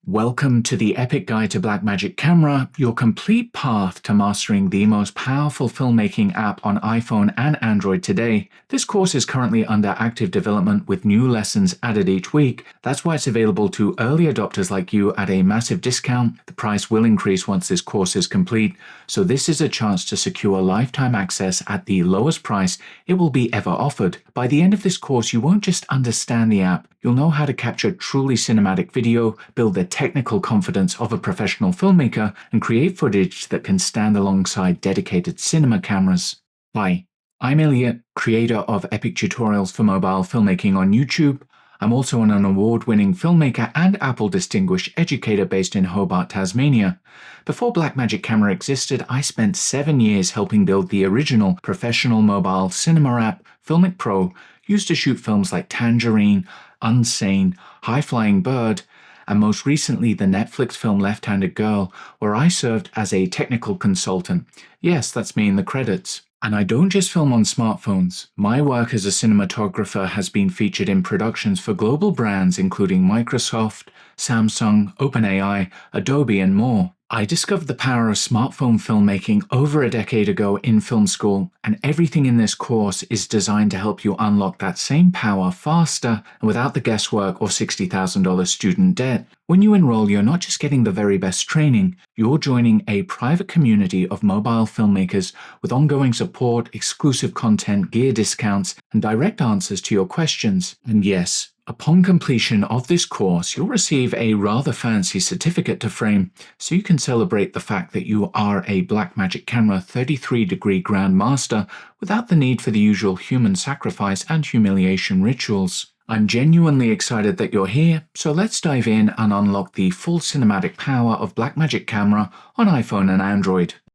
Welcome to the Epic Guide to Blackmagic Camera, your complete path to mastering the most powerful filmmaking app on iPhone and Android today. This course is currently under active development with new lessons added each week. That's why it's available to early adopters like you at a massive discount. The price will increase once this course is complete, so this is a chance to secure lifetime access at the lowest price it will be ever offered. By the end of this course, you won't just understand the app, you'll know how to capture truly cinematic video, build the technical confidence of a professional filmmaker, and create footage that can stand alongside dedicated cinema cameras. Hi, I'm Elliot, creator of epic tutorials for mobile filmmaking on YouTube. I'm also an award-winning filmmaker and Apple Distinguished Educator based in Hobart, Tasmania. Before Blackmagic Camera existed, I spent 7 years helping build the original professional mobile cinema app, Filmic Pro, used to shoot films like Tangerine, Unsane, High Flying Bird, and most recently the Netflix film Left-Handed Girl, where I served as a technical consultant. Yes, that's me in the credits. And I don't just film on smartphones. My work as a cinematographer has been featured in productions for global brands including Microsoft, Samsung, OpenAI, Adobe, and more. I discovered the power of smartphone filmmaking over a decade ago in film school, and everything in this course is designed to help you unlock that same power faster and without the guesswork or $60,000 student debt. When you enroll, you're not just getting the very best training, you're joining a private community of mobile filmmakers with ongoing support, exclusive content, gear discounts, and direct answers to your questions. And yes, upon completion of this course, you'll receive a rather fancy certificate to frame, so you can celebrate the fact that you are a Blackmagic Camera 33-degree Grandmaster without the need for the usual human sacrifice and humiliation rituals. I'm genuinely excited that you're here, so let's dive in and unlock the full cinematic power of Blackmagic Camera on iPhone and Android.